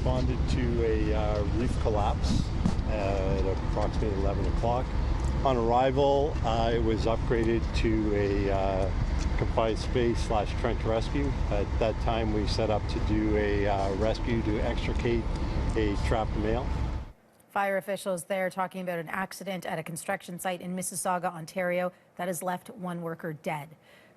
responded to a reef collapse at approximately 11 o'clock. On arrival, it was upgraded to a confined space / trench rescue. At that time, we set up to do a rescue to extricate a trapped male. Fire officials there talking about an accident at a construction site in Mississauga, Ontario, that has left one worker dead.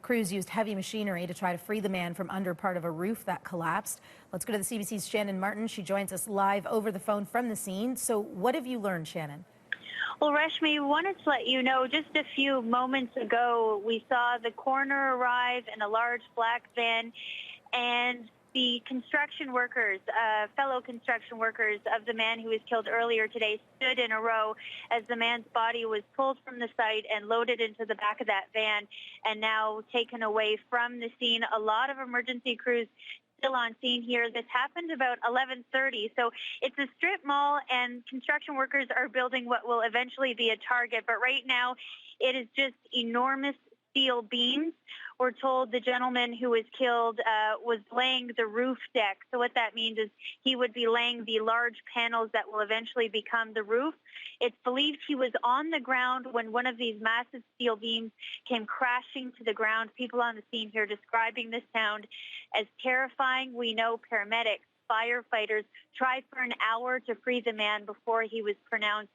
Crews used heavy machinery to try to free the man from under part of a roof that collapsed. Let's go to the CBC's Shannon Martin. She joins us live over the phone from the scene. So what have you learned, Shannon? Well, Reshmi, wanted to let you know, just a few moments ago, we saw the coroner arrive in a large black van, and the construction workers, fellow construction workers of the man who was killed earlier today, stood in a row as the man's body was pulled from the site and loaded into the back of that van and now taken away from the scene. A lot of emergency crews still on scene here. This happened about 11:30. So it's a strip mall, and construction workers are building what will eventually be a Target. But right now, it is just enormous steel beams. We're told the gentleman who was killed was laying the roof deck. So what that means is he would be laying the large panels that will eventually become the roof. It's believed he was on the ground when one of these massive steel beams came crashing to the ground. People on the scene here describing this sound as terrifying. We know paramedics, firefighters tried for an hour to free the man before he was pronounced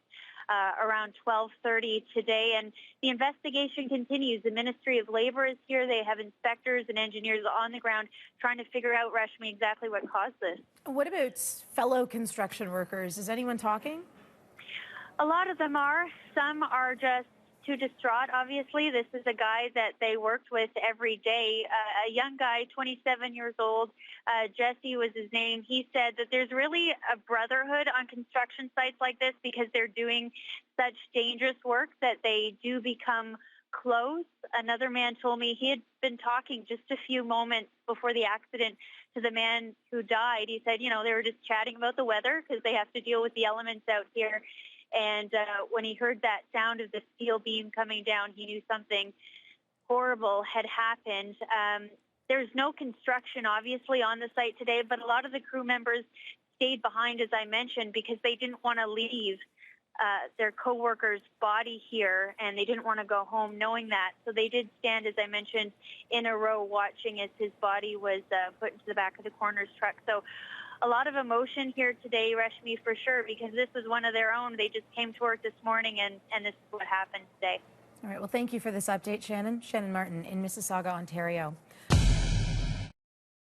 around 12:30 today, and the investigation continues. The Ministry of Labour is here. They have inspectors and engineers on the ground trying to figure out, Reshmi, exactly what caused this. What about fellow construction workers? Is anyone talking? A lot of them are. Some are just too distraught, obviously. This is a guy that they worked with every day, a young guy, 27 years old. Jesse was his name. He said that there's really a brotherhood on construction sites like this because they're doing such dangerous work that they do become close. Another man told me he had been talking just a few moments before the accident to the man who died. He said, you know, they were just chatting about the weather because they have to deal with the elements out here. And when he heard that sound of the steel beam coming down, he knew something horrible had happened. There's no construction, obviously, on the site today, but a lot of the crew members stayed behind, as I mentioned, because they didn't want to leave their co-worker's body here, and they didn't want to go home knowing that. So they did stand, as I mentioned, in a row watching as his body was put into the back of the coroner's truck. So a lot of emotion here today, Reshmi, for sure, because this was one of their own. They just came to work this morning, and this is what happened today. All right. Well, thank you for this update, Shannon. Shannon Martin in Mississauga, Ontario.